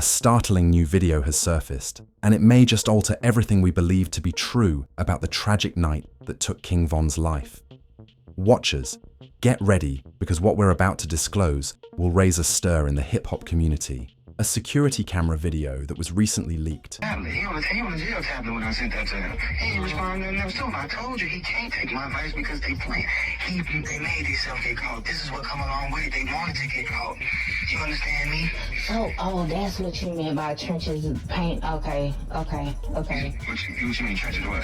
a startling new video has surfaced, and it may just alter everything we believe to be true about the tragic night that took King Von's life. Watchers, get ready, because what we're about to disclose will raise a stir in the hip-hop community. A security camera video that was recently leaked. He on the jail tablet when I sent that to him. He ain't responding to never told him. I told you he can't take my advice because they play. They made themselves get caught. This is what come along with it. They wanted to get caught. You understand me? Oh, that's what you meant by trenches of paint. Okay. What you mean, trenches what?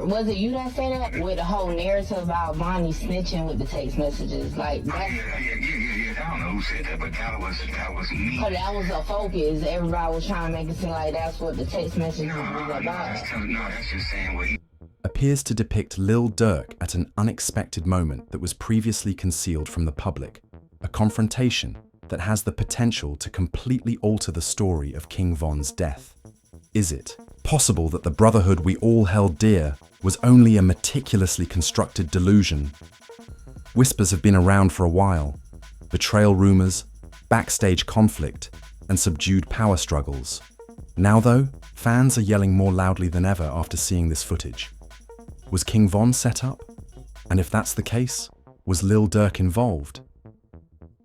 Was it you that said that? With the whole narrative about Vonni snitching with the text messages? Like, that's... Yeah. I don't know who said that, but that was me. Oh, that was a focus. Everybody was trying to make it seem like that's what the text messages was about. That's just saying what he... Appears to depict Lil Durk at an unexpected moment that was previously concealed from the public. A confrontation that has the potential to completely alter the story of King Von's death. Is it possible that the brotherhood we all held dear was only a meticulously constructed delusion? Whispers have been around for a while. Betrayal rumors, backstage conflict, and subdued power struggles. Now though, fans are yelling more loudly than ever after seeing this footage. Was King Von set up? And if that's the case, was Lil Durk involved?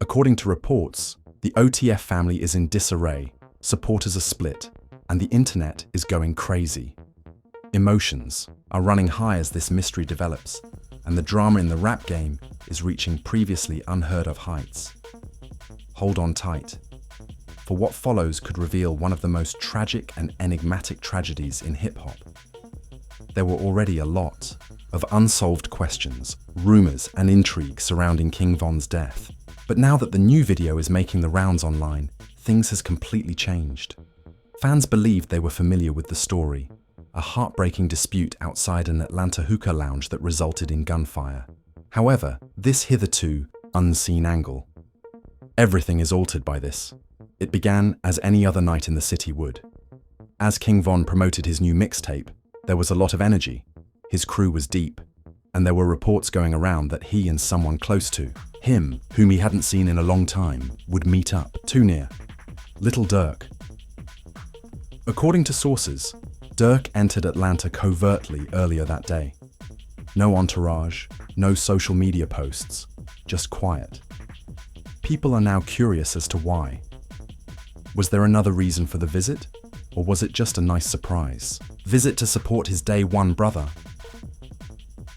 According to reports, the OTF family is in disarray, supporters are split, and the internet is going crazy. Emotions are running high as this mystery develops, and the drama in the rap game is reaching previously unheard of heights. Hold on tight, for what follows could reveal one of the most tragic and enigmatic tragedies in hip-hop. There were already a lot of unsolved questions, rumors, and intrigue surrounding King Von's death. But now that the new video is making the rounds online, things has completely changed. Fans believed they were familiar with the story, a heartbreaking dispute outside an Atlanta hookah lounge that resulted in gunfire. However, this hitherto unseen angle. Everything is altered by this. It began as any other night in the city would. As King Von promoted his new mixtape, there was a lot of energy. His crew was deep, and there were reports going around that he and someone close to him, whom he hadn't seen in a long time, would meet up. Too near. Lil Durk. According to sources, Durk entered Atlanta covertly earlier that day. No entourage, no social media posts, just quiet. People are now curious as to why. Was there another reason for the visit? Or was it just a nice surprise? Visit to support his day one brother.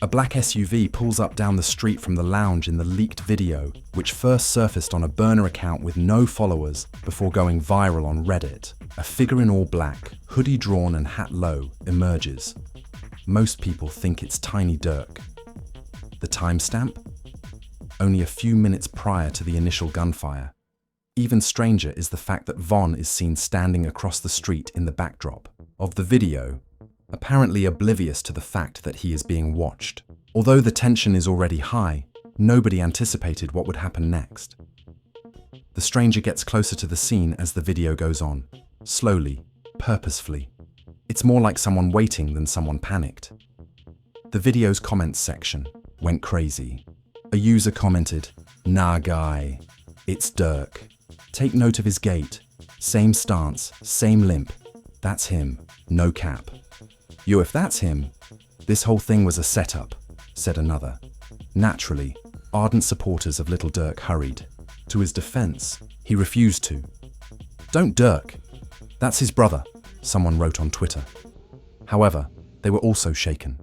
A black SUV pulls up down the street from the lounge in the leaked video, which first surfaced on a burner account with no followers before going viral on Reddit. A figure in all black, hoodie drawn and hat low, emerges. Most people think it's Tiny Durk. The timestamp? Only a few minutes prior to the initial gunfire. Even stranger is the fact that Von is seen standing across the street in the backdrop of the video, apparently oblivious to the fact that he is being watched. Although the tension is already high, nobody anticipated what would happen next. The stranger gets closer to the scene as the video goes on, slowly, purposefully. It's more like someone waiting than someone panicked. The video's comments section went crazy. A user commented, "Nah guy, it's Durk. Take note of his gait. Same stance, same limp. That's him, no cap." "Yo, if that's him, this whole thing was a setup," said another. Naturally, ardent supporters of Lil Durk hurried. To his defense, he refused to. "Don't Durk. That's his brother," someone wrote on Twitter. However, they were also shaken.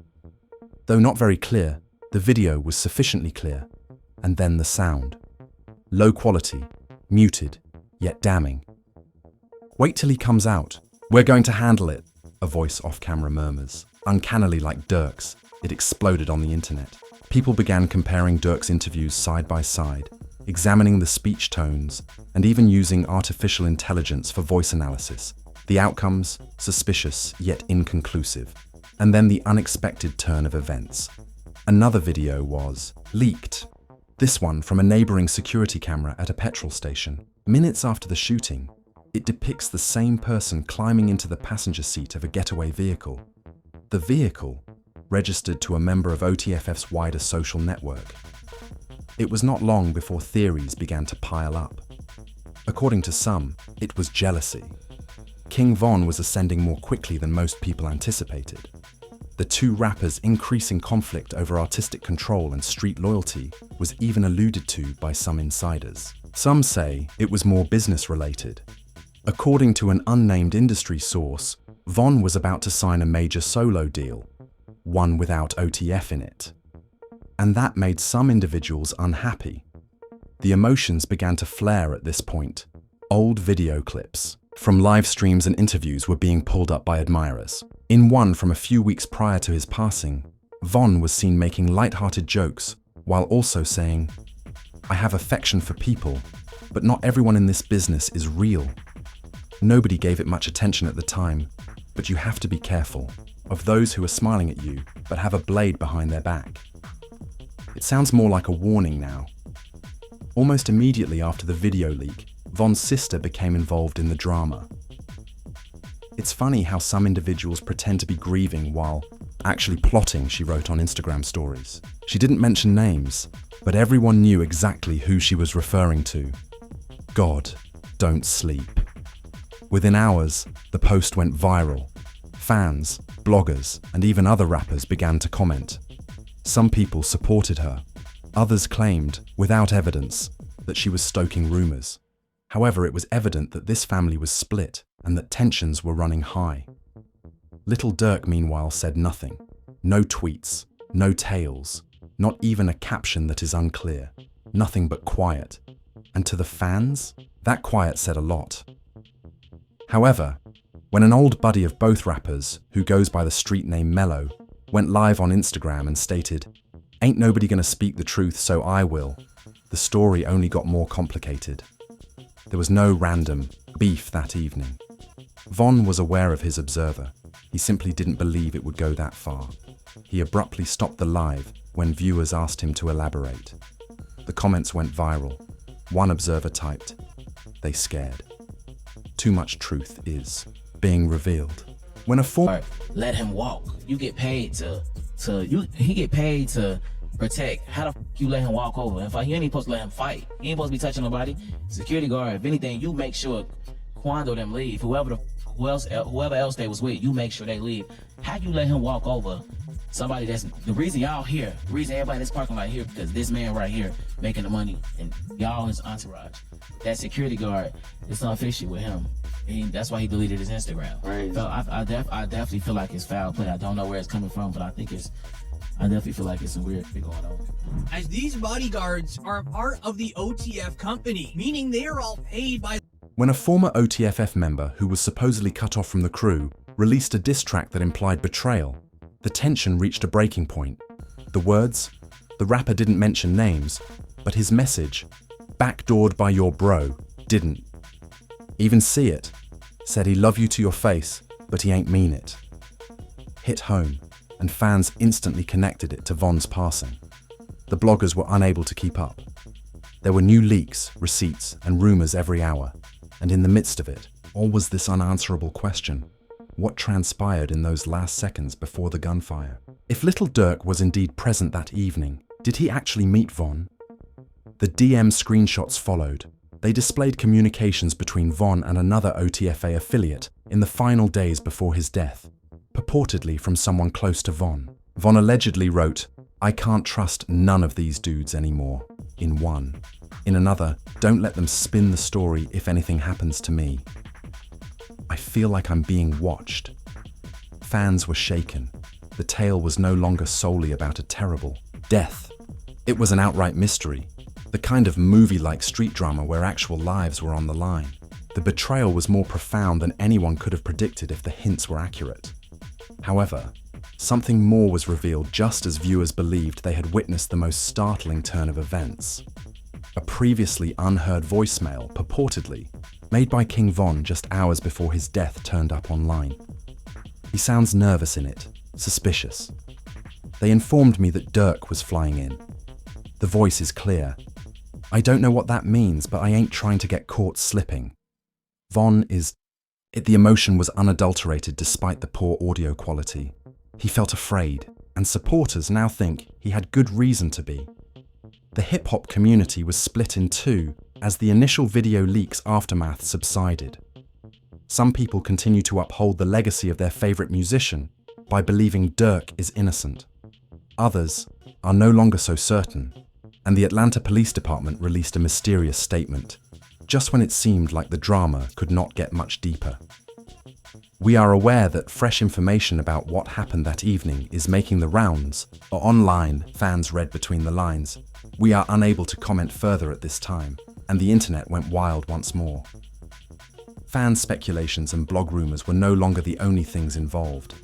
Though not very clear, the video was sufficiently clear. And then the sound. Low quality, muted, yet damning. "Wait till he comes out. We're going to handle it," a voice off-camera murmurs. Uncannily like Durk's, it exploded on the internet. People began comparing Durk's interviews side by side, examining the speech tones, and even using artificial intelligence for voice analysis. The outcomes, suspicious yet inconclusive. And then the unexpected turn of events. Another video was leaked. This one from a neighboring security camera at a petrol station. Minutes after the shooting, it depicts the same person climbing into the passenger seat of a getaway vehicle. The vehicle, registered to a member of OTF's wider social network. It was not long before theories began to pile up. According to some, it was jealousy. King Von was ascending more quickly than most people anticipated. The two rappers' increasing conflict over artistic control and street loyalty was even alluded to by some insiders. Some say it was more business-related. According to an unnamed industry source, Von was about to sign a major solo deal, one without OTF in it. And that made some individuals unhappy. The emotions began to flare at this point. Old video clips from live streams and interviews were being pulled up by admirers. In one from a few weeks prior to his passing, Von was seen making light-hearted jokes while also saying, "I have affection for people, but not everyone in this business is real. Nobody gave it much attention at the time, but you have to be careful of those who are smiling at you but have a blade behind their back." It sounds more like a warning now. Almost immediately after the video leak, Von's sister became involved in the drama. It's funny how some individuals pretend to be grieving while actually plotting, she wrote on Instagram stories. She didn't mention names, but everyone knew exactly who she was referring to. God, don't sleep. Within hours, the post went viral. Fans, bloggers, and even other rappers began to comment. Some people supported her. Others claimed, without evidence, that she was stoking rumors. However, it was evident that this family was split and that tensions were running high. Lil Durk, meanwhile, said nothing. No tweets, no tales, not even a caption that is unclear. Nothing but quiet. And to the fans, that quiet said a lot. However, when an old buddy of both rappers, who goes by the street name Mello, went live on Instagram and stated, "Ain't nobody gonna speak the truth, so I will," the story only got more complicated. There was no random beef that evening. Von was aware of his observer. He simply didn't believe it would go that far. He abruptly stopped the live when viewers asked him to elaborate. The comments went viral. One observer typed, "They scared. Too much truth is being revealed." When a let him walk. You get paid he get paid to protect. How the f you let him walk over? In fact, you ain't even supposed to let him fight. He ain't supposed to be touching nobody. Security guard, if anything, you make sure Quando them leave. Whoever else they was with, you make sure they leave. How you let him walk over somebody that's the reason y'all here, the reason everybody in this parking lot here, because this man right here making the money and y'all his entourage. That security guard, it's unfishy with him. That's why he deleted his Instagram. Right. So I definitely feel like it's foul play. I don't know where it's coming from, but I definitely feel like it's some weird shit going on. As these bodyguards are a part of the OTF company, meaning they are all paid by. When a former OTFF member who was supposedly cut off from the crew released a diss track that implied betrayal, the tension reached a breaking point. The words, the rapper didn't mention names, but his message, "backdoored by your bro," didn't. Even See It said he love you to your face, but he ain't mean it. Hit home, and fans instantly connected it to Von's passing. The bloggers were unable to keep up. There were new leaks, receipts, and rumors every hour, and in the midst of it, all was this unanswerable question. What transpired in those last seconds before the gunfire? If Lil Durk was indeed present that evening, did he actually meet Von? The DM screenshots followed. They displayed communications between Von and another OTFA affiliate in the final days before his death, purportedly from someone close to Von. Von allegedly wrote, "I can't trust none of these dudes anymore," in one. In another, "Don't let them spin the story if anything happens to me. I feel like I'm being watched." Fans were shaken. The tale was no longer solely about a terrible death. It was an outright mystery, the kind of movie-like street drama where actual lives were on the line. The betrayal was more profound than anyone could have predicted if the hints were accurate. However, something more was revealed just as viewers believed they had witnessed the most startling turn of events. A previously unheard voicemail, purportedly, made by King Von just hours before his death turned up online. He sounds nervous in it, suspicious. They informed me that Durk was flying in. The voice is clear. I don't know what that means, but I ain't trying to get caught slipping. Von is... The emotion was unadulterated despite the poor audio quality. He felt afraid, and supporters now think he had good reason to be. The hip-hop community was split in two, as the initial video leak's aftermath subsided. Some people continue to uphold the legacy of their favorite musician by believing Durk is innocent. Others are no longer so certain, and the Atlanta Police Department released a mysterious statement, just when it seemed like the drama could not get much deeper. We are aware that fresh information about what happened that evening is making the rounds, or online, fans read between the lines. We are unable to comment further at this time, and the internet went wild once more. Fan speculations and blog rumors were no longer the only things involved.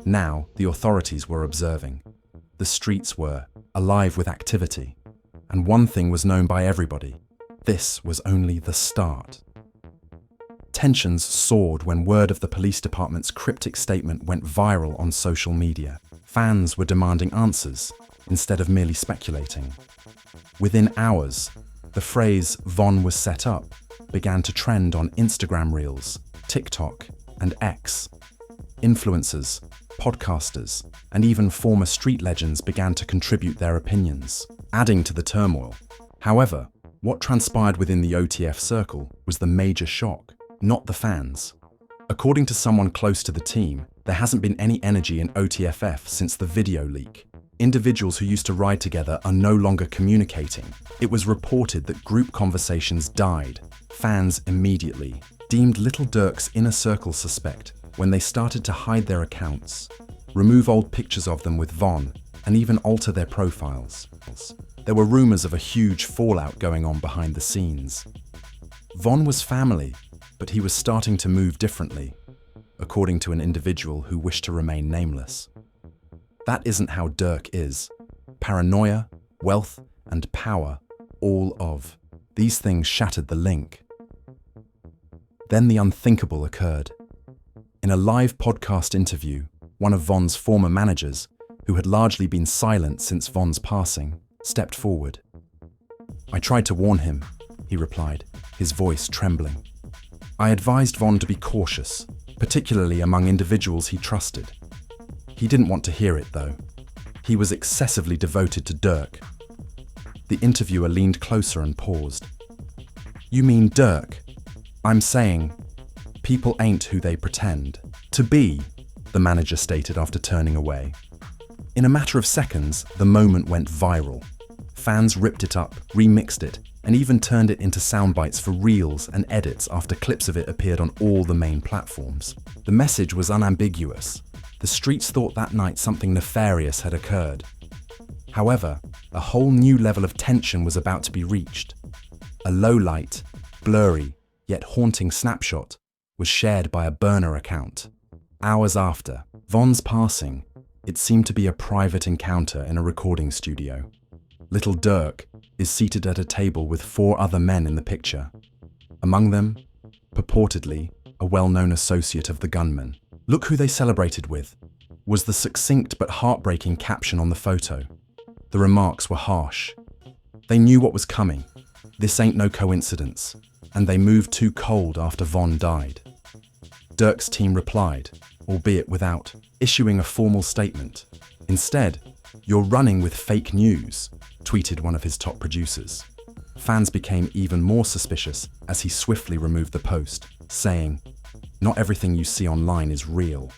Now, the authorities were observing. The streets were alive with activity, and one thing was known by everybody. This was only the start. Tensions soared when word of the police department's cryptic statement went viral on social media. Fans were demanding answers instead of merely speculating. Within hours, the phrase "Von was set up" began to trend on Instagram Reels, TikTok, and X. Influencers, podcasters, and even former street legends began to contribute their opinions, adding to the turmoil. However, what transpired within the OTF circle was the major shock, not the fans. According to someone close to the team, there hasn't been any energy in OTFF since the video leak. Individuals who used to ride together are no longer communicating. It was reported that group conversations died. Fans immediately deemed Lil Durk's inner circle suspect when they started to hide their accounts, remove old pictures of them with Von, and even alter their profiles. There were rumors of a huge fallout going on behind the scenes. Von was family, but he was starting to move differently, according to an individual who wished to remain nameless. That isn't how Durk is. Paranoia, wealth, and power, all of. These things shattered the link. Then the unthinkable occurred. In a live podcast interview, one of Von's former managers, who had largely been silent since Von's passing, stepped forward. "I tried to warn him," he replied, his voice trembling. "I advised Von to be cautious, particularly among individuals he trusted. He didn't want to hear it, though. He was excessively devoted to Durk." The interviewer leaned closer and paused. "You mean Durk? I'm saying, people ain't who they pretend to be," the manager stated after turning away. In a matter of seconds, the moment went viral. Fans ripped it up, remixed it, and even turned it into sound bites for reels and edits after clips of it appeared on all the main platforms. The message was unambiguous. The streets thought that night something nefarious had occurred. However, a whole new level of tension was about to be reached. A low-light, blurry, yet haunting snapshot was shared by a burner account. Hours after Von's passing, it seemed to be a private encounter in a recording studio. Lil Durk is seated at a table with 4 other men in the picture. Among them, purportedly, a well-known associate of the gunman. "Look who they celebrated with," was the succinct but heartbreaking caption on the photo. The remarks were harsh. They knew what was coming. This ain't no coincidence. And they moved too cold after Von died. Durk's team replied, albeit without issuing a formal statement. "Instead, you're running with fake news," tweeted one of his top producers. Fans became even more suspicious as he swiftly removed the post, saying, "Not everything you see online is real."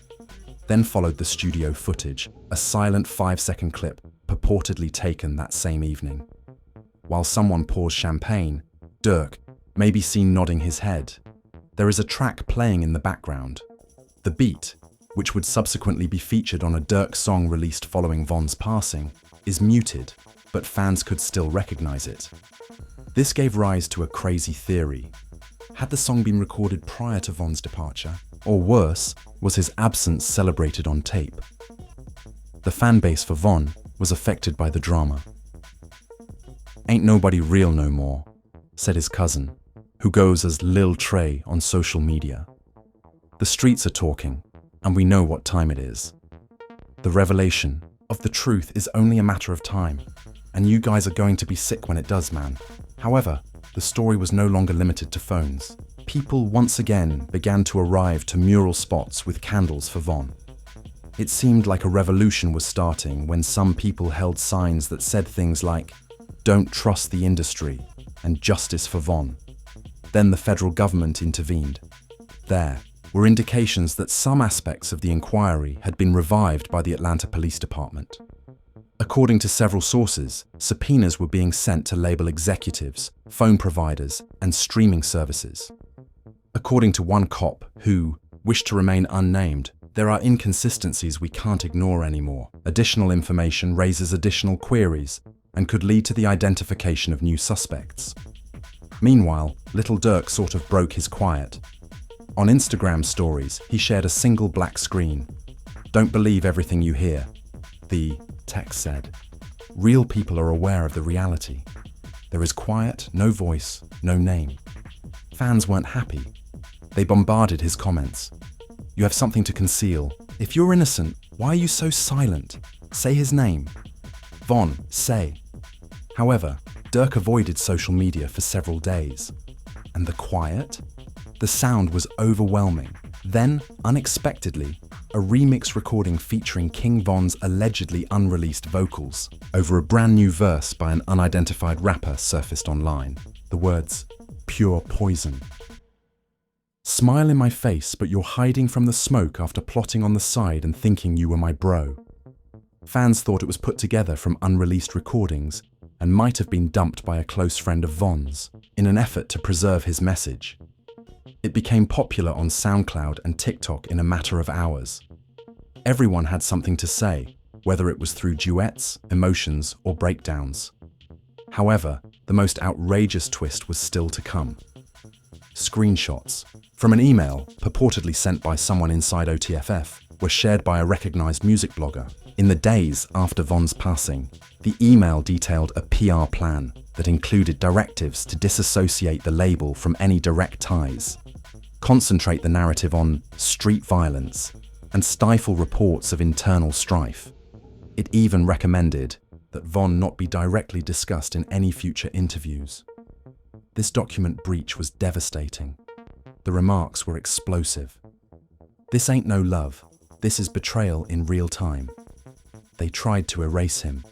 Then followed the studio footage, a silent 5-second clip purportedly taken that same evening. While someone pours champagne, Durk may be seen nodding his head. There is a track playing in the background. The beat, which would subsequently be featured on a Durk song released following Von's passing, is muted, but fans could still recognize it. This gave rise to a crazy theory. Had the song been recorded prior to Von's departure? Or worse, was his absence celebrated on tape? The fan base for Von was affected by the drama. "Ain't nobody real no more," said his cousin, who goes as Lil Trey on social media. "The streets are talking, and we know what time it is. The revelation of the truth is only a matter of time, and you guys are going to be sick when it does, man." However, the story was no longer limited to phones. People once again began to arrive to mural spots with candles for Von. It seemed like a revolution was starting when some people held signs that said things like, "Don't trust the industry," and justice for Vonn. Then the federal government intervened. There were indications that some aspects of the inquiry had been revived by the Atlanta Police Department. According to several sources, subpoenas were being sent to label executives, phone providers, and streaming services. According to one cop who wished to remain unnamed, there are inconsistencies we can't ignore anymore. Additional information raises additional queries and could lead to the identification of new suspects. Meanwhile, Lil Durk sort of broke his quiet. On Instagram stories, he shared a single black screen. "Don't believe everything you hear," the text said. Real people are aware of the reality. There is quiet, no voice, no name. Fans weren't happy. They bombarded his comments. "You have something to conceal. If you're innocent, why are you so silent? Say his name. Vonn, say." However, Durk avoided social media for several days. And the quiet? The sound was overwhelming. Then, unexpectedly, a remix recording featuring King Vonn's allegedly unreleased vocals over a brand new verse by an unidentified rapper surfaced online. The words, "Pure poison. Smile in my face, but you're hiding from the smoke after plotting on the side and thinking you were my bro." Fans thought it was put together from unreleased recordings and might have been dumped by a close friend of Vonn's in an effort to preserve his message. It became popular on SoundCloud and TikTok in a matter of hours. Everyone had something to say, whether it was through duets, emotions, or breakdowns. However, the most outrageous twist was still to come. Screenshots from an email purportedly sent by someone inside OTFF were shared by a recognized music blogger. In the days after Vonn's passing, the email detailed a PR plan that included directives to disassociate the label from any direct ties, concentrate the narrative on street violence, and stifle reports of internal strife. It even recommended that Vonn not be directly discussed in any future interviews. This document breach was devastating. The remarks were explosive. "This ain't no love. This is betrayal in real time." They tried to erase him.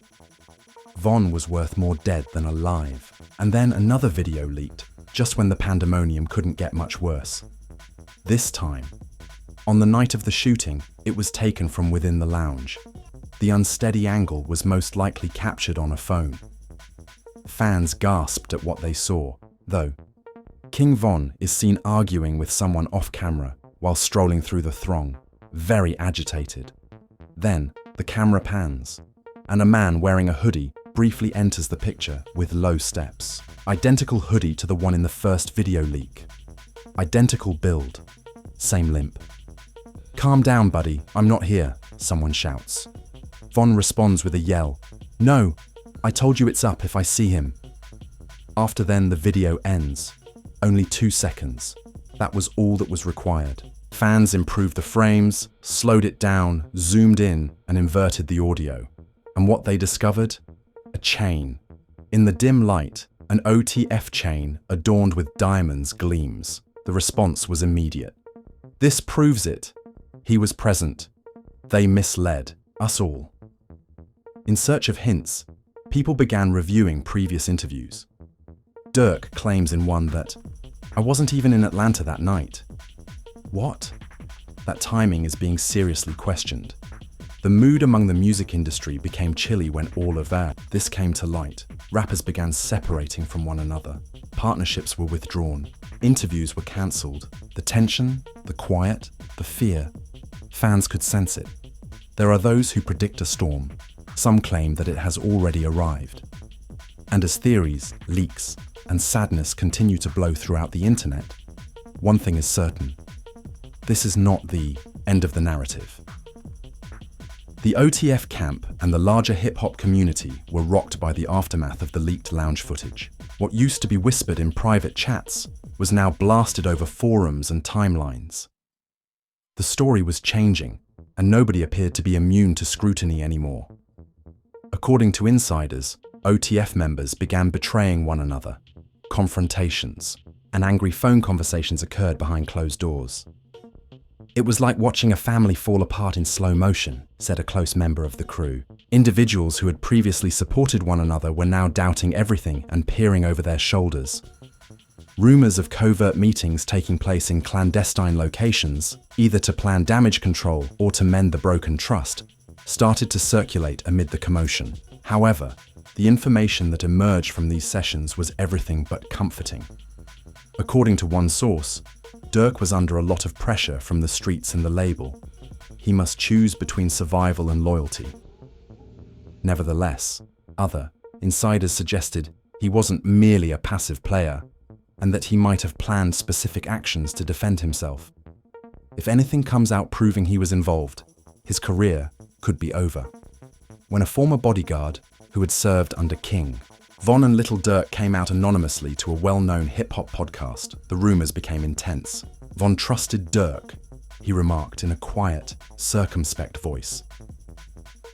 Vonn was worth more dead than alive. And then another video leaked, just when the pandemonium couldn't get much worse. This time, on the night of the shooting, it was taken from within the lounge. The unsteady angle was most likely captured on a phone. Fans gasped at what they saw, though. King Vonn is seen arguing with someone off camera while strolling through the throng, very agitated. Then, the camera pans, and a man wearing a hoodie briefly enters the picture with low steps. Identical hoodie to the one in the first video leak. Identical build. Same limp. "Calm down, buddy, I'm not here," someone shouts. Vonn responds with a yell. "No, I told you it's up if I see him." After then, the video ends. Only 2 seconds. That was all that was required. Fans improved the frames, slowed it down, zoomed in, and inverted the audio. And what they discovered? A chain. In the dim light, an OTF chain adorned with diamonds gleams. The response was immediate. "This proves it. He was present. They misled us all." In search of hints, people began reviewing previous interviews. Durk claims in one that, "I wasn't even in Atlanta that night." What? That timing is being seriously questioned. The mood among the music industry became chilly when all of this came to light. Rappers began separating from one another. Partnerships were withdrawn. Interviews were cancelled. The tension, the quiet, the fear. Fans could sense it. There are those who predict a storm. Some claim that it has already arrived. And as theories, leaks, and sadness continue to blow throughout the internet, one thing is certain. This is not the end of the narrative. The OTF camp and the larger hip-hop community were rocked by the aftermath of the leaked lounge footage. What used to be whispered in private chats was now blasted over forums and timelines. The story was changing, and nobody appeared to be immune to scrutiny anymore. According to insiders, OTF members began betraying one another. Confrontations and angry phone conversations occurred behind closed doors. "It was like watching a family fall apart in slow motion," said a close member of the crew. Individuals who had previously supported one another were now doubting everything and peering over their shoulders. Rumors of covert meetings taking place in clandestine locations, either to plan damage control or to mend the broken trust, started to circulate amid the commotion. However, the information that emerged from these sessions was everything but comforting. According to one source, Durk was under a lot of pressure from the streets and the label. He must choose between survival and loyalty. Nevertheless, other insiders suggested he wasn't merely a passive player, and that he might have planned specific actions to defend himself. If anything comes out proving he was involved, his career could be over. When a former bodyguard, who had served under King Von and Lil Durk, came out anonymously to a well-known hip-hop podcast, the rumors became intense. Von trusted Durk, he remarked in a quiet, circumspect voice.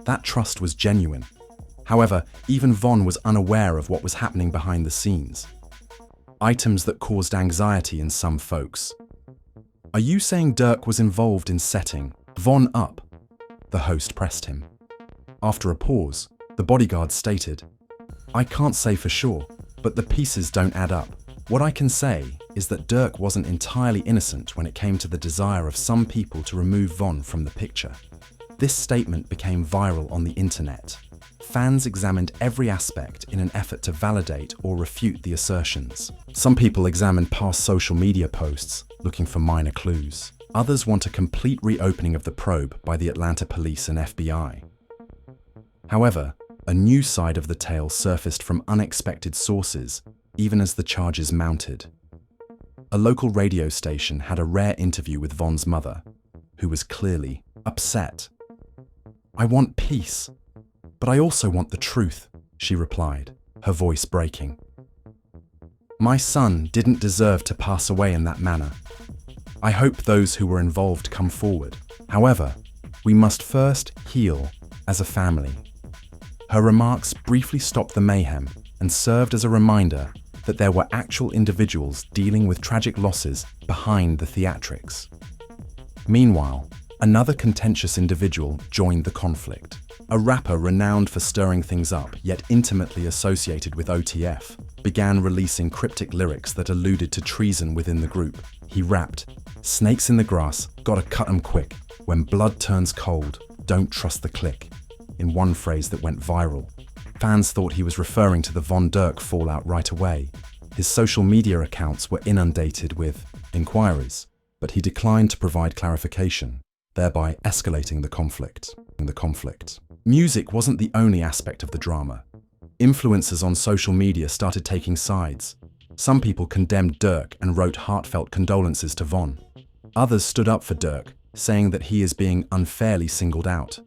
That trust was genuine. However, even Von was unaware of what was happening behind the scenes. Items that caused anxiety in some folks. "Are you saying Durk was involved in setting Von up?" the host pressed him. After a pause, the bodyguard stated, "I can't say for sure, but the pieces don't add up. What I can say is that Durk wasn't entirely innocent when it came to the desire of some people to remove Von from the picture." This statement became viral on the internet. Fans examined every aspect in an effort to validate or refute the assertions. Some people examined past social media posts, looking for minor clues. Others want a complete reopening of the probe by the Atlanta police and FBI. However, a new side of the tale surfaced from unexpected sources, even as the charges mounted. A local radio station had a rare interview with Von's mother, who was clearly upset. "I want peace, but I also want the truth," she replied, her voice breaking. "My son didn't deserve to pass away in that manner. I hope those who were involved come forward. However, we must first heal as a family." Her remarks briefly stopped the mayhem and served as a reminder that there were actual individuals dealing with tragic losses behind the theatrics. Meanwhile, another contentious individual joined the conflict. A rapper renowned for stirring things up, yet intimately associated with OTF, began releasing cryptic lyrics that alluded to treason within the group. He rapped, "Snakes in the grass, gotta cut 'em quick. When blood turns cold, don't trust the click," in one phrase that went viral. Fans thought he was referring to the Von Durk fallout right away. His social media accounts were inundated with inquiries, but he declined to provide clarification, thereby escalating the conflict. Music wasn't the only aspect of the drama. Influencers on social media started taking sides. Some people condemned Durk and wrote heartfelt condolences to Von. Others stood up for Durk, saying that he is being unfairly singled out.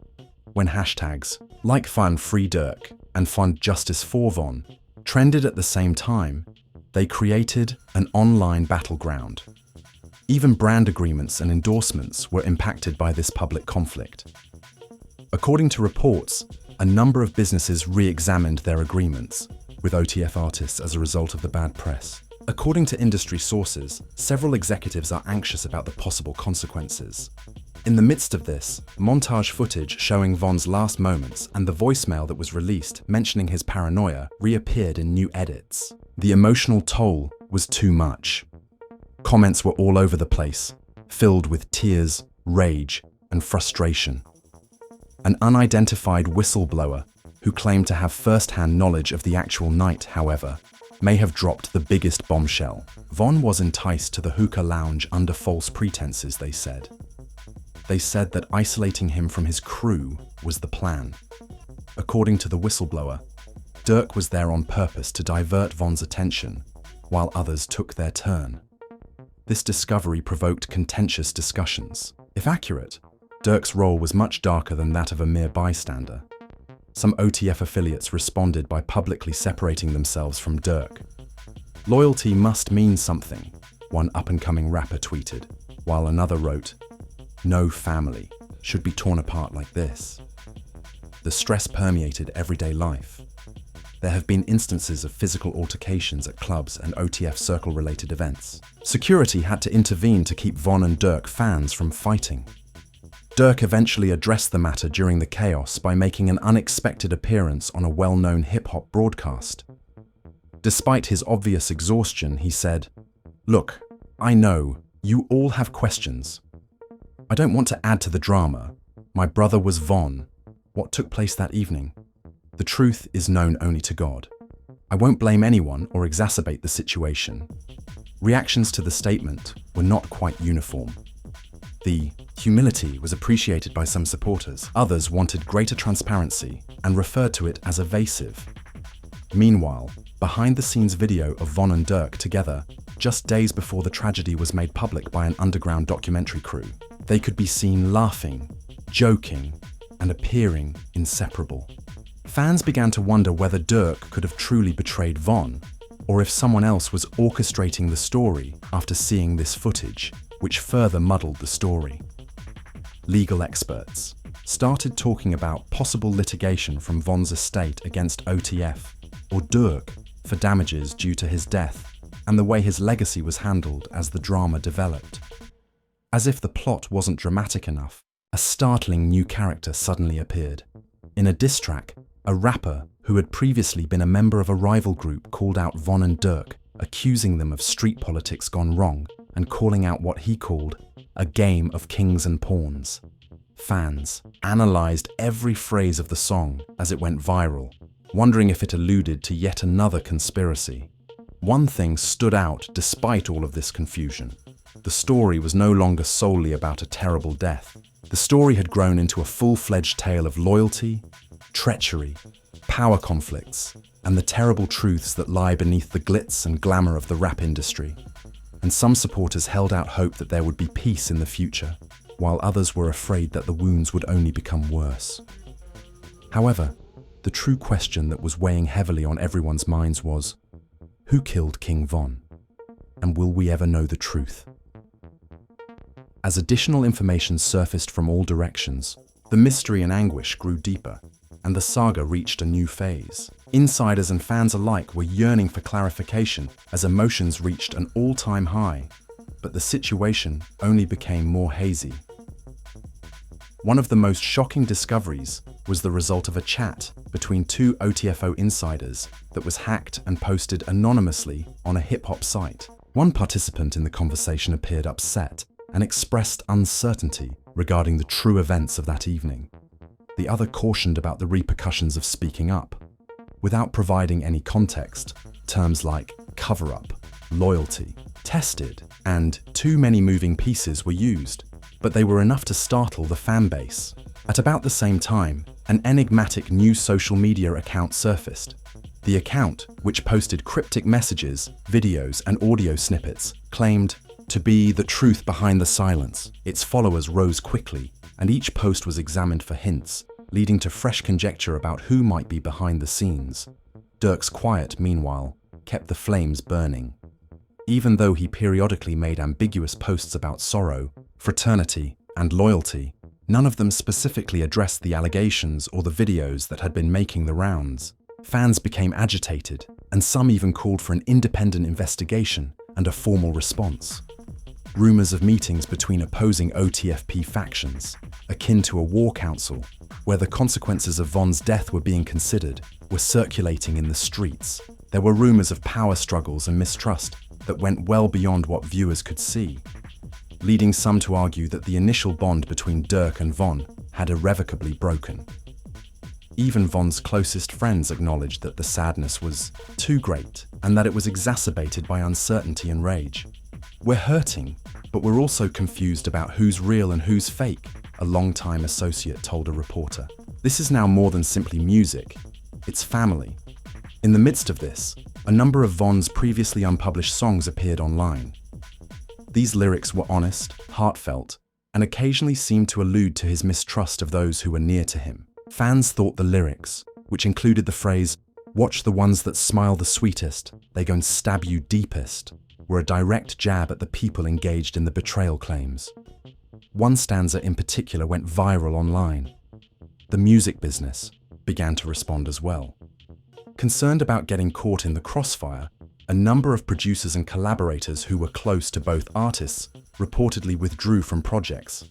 When hashtags like Fun Free Durk and Fund Justice for Von trended at the same time, they created an online battleground. Even brand agreements and endorsements were impacted by this public conflict. According to reports, a number of businesses re-examined their agreements with OTF artists as a result of the bad press. According to industry sources, several executives are anxious about the possible consequences. In the midst of this, montage footage showing Von's last moments and the voicemail that was released mentioning his paranoia reappeared in new edits. The emotional toll was too much. Comments were all over the place, filled with tears, rage, and frustration. An unidentified whistleblower, who claimed to have first-hand knowledge of the actual night, however, may have dropped the biggest bombshell. Von was enticed to the hookah lounge under false pretenses, they said. They said that isolating him from his crew was the plan. According to the whistleblower, Durk was there on purpose to divert Von's attention, while others took their turn. This discovery provoked contentious discussions. If accurate, Durk's role was much darker than that of a mere bystander. Some OTF affiliates responded by publicly separating themselves from Durk. "Loyalty must mean something," one up-and-coming rapper tweeted, while another wrote, "No family should be torn apart like this." The stress permeated everyday life. there have been instances of physical altercations at clubs and OTF circle-related events. Security had to intervene to keep Von and Durk fans from fighting. Durk eventually addressed the matter during the chaos by making an unexpected appearance on a well-known hip-hop broadcast. Despite his obvious exhaustion, he said, "Look, I know, you all have questions. I don't want to add to the drama. My brother was Von. What took place that evening? The truth is known only to God. I won't blame anyone or exacerbate the situation." Reactions to the statement were not quite uniform. The humility was appreciated by some supporters. Others wanted greater transparency and referred to it as evasive. Meanwhile, behind-the-scenes video of Von and Durk together, just days before the tragedy was made public by an underground documentary crew, they could be seen laughing, joking, and appearing inseparable. Fans began to wonder whether Durk could have truly betrayed Von, or if someone else was orchestrating the story after seeing this footage, which further muddled the story. Legal experts started talking about possible litigation from Von's estate against OTF or Durk for damages due to his death and the way his legacy was handled as the drama developed. As if the plot wasn't dramatic enough, a startling new character suddenly appeared. In a diss track, a rapper who had previously been a member of a rival group called out Von and Durk, accusing them of street politics gone wrong and calling out what he called a game of kings and pawns. Fans analysed every phrase of the song as it went viral, wondering if it alluded to yet another conspiracy. One thing stood out despite all of this confusion. The story was no longer solely about a terrible death. The story had grown into a full-fledged tale of loyalty, treachery, power conflicts, and the terrible truths that lie beneath the glitz and glamour of the rap industry. And some supporters held out hope that there would be peace in the future, while others were afraid that the wounds would only become worse. However, the true question that was weighing heavily on everyone's minds was, who killed King Von? And will we ever know the truth? As additional information surfaced from all directions, the mystery and anguish grew deeper, and the saga reached a new phase. Insiders and fans alike were yearning for clarification as emotions reached an all-time high, but the situation only became more hazy. One of the most shocking discoveries was the result of a chat between two OTFO insiders that was hacked and posted anonymously on a hip-hop site. One participant in the conversation appeared upset and expressed uncertainty regarding the true events of that evening. The other cautioned about the repercussions of speaking up. Without providing any context, terms like cover-up, loyalty, tested, and too many moving pieces were used, but they were enough to startle the fan base. At about the same time, an enigmatic new social media account surfaced. The account, which posted cryptic messages, videos, and audio snippets, claimed to be the truth behind the silence. Its followers rose quickly, and each post was examined for hints, leading to fresh conjecture about who might be behind the scenes. Durk's quiet, meanwhile, kept the flames burning. Even though he periodically made ambiguous posts about sorrow, fraternity, and loyalty, none of them specifically addressed the allegations or the videos that had been making the rounds. Fans became agitated, and some even called for an independent investigation and a formal response. Rumors of meetings between opposing OTFP factions, akin to a war council, where the consequences of Von's death were being considered, were circulating in the streets. There were rumors of power struggles and mistrust that went well beyond what viewers could see, leading some to argue that the initial bond between Durk and Von had irrevocably broken. Even Von's closest friends acknowledged that the sadness was too great and that it was exacerbated by uncertainty and rage. "We're hurting, but we're also confused about who's real and who's fake," a longtime associate told a reporter. "This is now more than simply music, it's family." In the midst of this, a number of Von's previously unpublished songs appeared online. These lyrics were honest, heartfelt, and occasionally seemed to allude to his mistrust of those who were near to him. Fans thought the lyrics, which included the phrase, "Watch the ones that smile the sweetest, they gon' stab you deepest," were a direct jab at the people engaged in the betrayal claims. One stanza in particular went viral online. The music business began to respond as well. Concerned about getting caught in the crossfire, a number of producers and collaborators who were close to both artists reportedly withdrew from projects.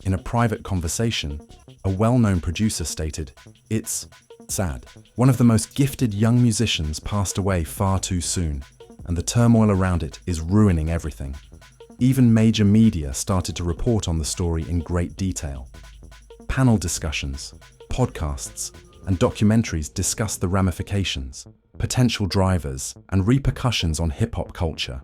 In a private conversation, a well-known producer stated, "It's sad. One of the most gifted young musicians passed away far too soon, and the turmoil around it is ruining everything." Even major media started to report on the story in great detail. Panel discussions, podcasts, and documentaries discussed the ramifications, potential drivers, and repercussions on hip-hop culture.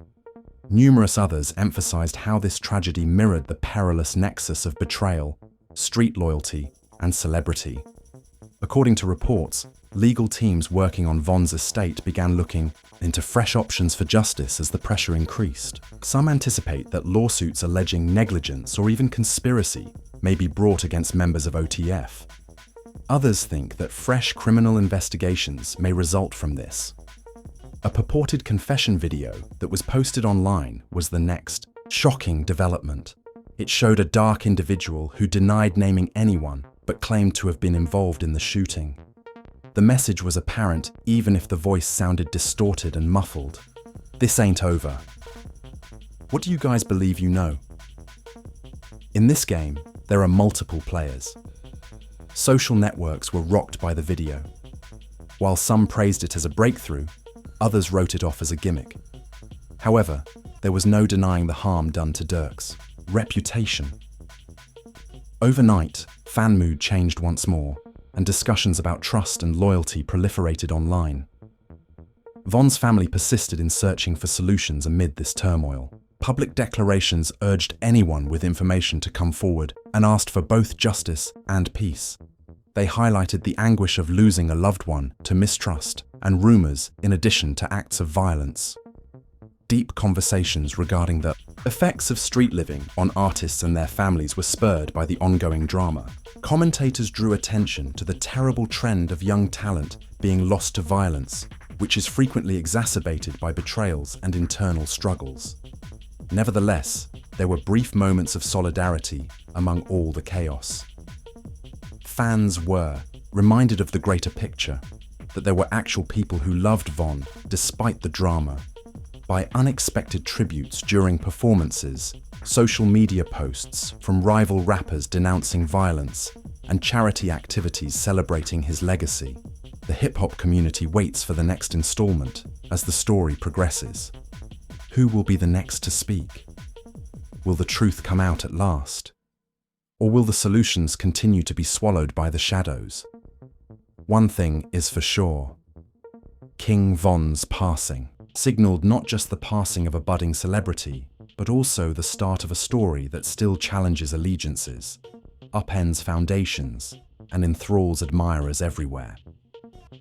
Numerous others emphasized how this tragedy mirrored the perilous nexus of betrayal, street loyalty, and celebrity. According to reports, legal teams working on Von's estate began looking into fresh options for justice as the pressure increased. Some anticipate that lawsuits alleging negligence or even conspiracy may be brought against members of OTF. Others think that fresh criminal investigations may result from this. A purported confession video that was posted online was the next shocking development. It showed a dark individual who denied naming anyone but claimed to have been involved in the shooting. The message was apparent even if the voice sounded distorted and muffled. This ain't over. What do you guys believe you know? In this game, there are multiple players. Social networks were rocked by the video. While some praised it as a breakthrough, others wrote it off as a gimmick. However, there was no denying the harm done to Durk's reputation. Overnight, fan mood changed once more, and discussions about trust and loyalty proliferated online. Von's family persisted in searching for solutions amid this turmoil. Public declarations urged anyone with information to come forward and asked for both justice and peace. They highlighted the anguish of losing a loved one to mistrust and rumors in addition to acts of violence. Deep conversations regarding the effects of street living on artists and their families were spurred by the ongoing drama. Commentators drew attention to the terrible trend of young talent being lost to violence, which is frequently exacerbated by betrayals and internal struggles. Nevertheless, there were brief moments of solidarity among all the chaos. Fans were reminded of the greater picture, that there were actual people who loved Von despite the drama, by unexpected tributes during performances, social media posts from rival rappers denouncing violence, and charity activities celebrating his legacy. The hip-hop community waits for the next installment as the story progresses. Who will be the next to speak? Will the truth come out at last? Or will the solutions continue to be swallowed by the shadows? One thing is for sure. King Von's passing signaled not just the passing of a budding celebrity, but also the start of a story that still challenges allegiances, upends foundations, and enthralls admirers everywhere.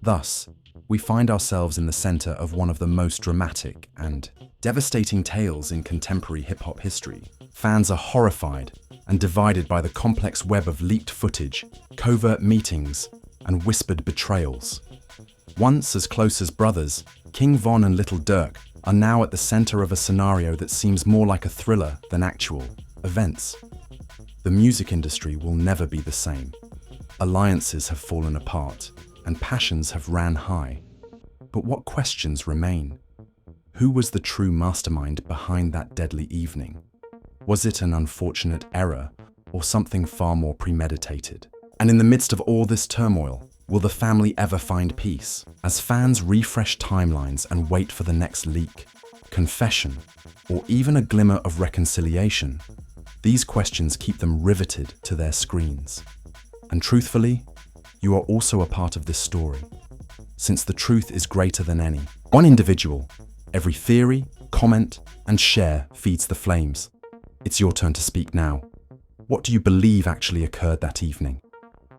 Thus, we find ourselves in the center of one of the most dramatic and devastating tales in contemporary hip-hop history. Fans are horrified and divided by the complex web of leaked footage, covert meetings, and whispered betrayals. Once as close as brothers, King Von and Lil Durk are now at the center of a scenario that seems more like a thriller than actual events. The music industry will never be the same. Alliances have fallen apart, and passions have ran high. But what questions remain? Who was the true mastermind behind that deadly evening? Was it an unfortunate error, or something far more premeditated? And in the midst of all this turmoil, will the family ever find peace? As fans refresh timelines and wait for the next leak, confession, or even a glimmer of reconciliation, these questions keep them riveted to their screens. And truthfully, you are also a part of this story, since the truth is greater than any. One individual, every theory, comment, and share feeds the flames. It's your turn to speak now. What do you believe actually occurred that evening?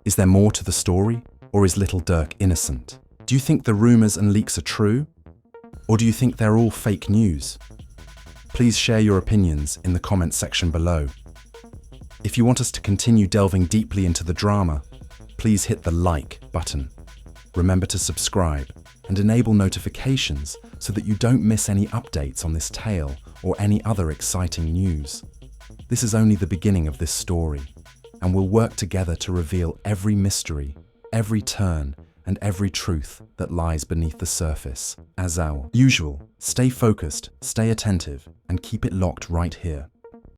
Is there more to the story, or is Lil Durk innocent? Do you think the rumors and leaks are true? Or do you think they're all fake news? Please share your opinions in the comments section below. If you want us to continue delving deeply into the drama, please hit the like button. Remember to subscribe and enable notifications so that you don't miss any updates on this tale or any other exciting news. This is only the beginning of this story, and we'll work together to reveal every mystery, every turn, and every truth that lies beneath the surface. As usual, stay focused, stay attentive, and keep it locked right here.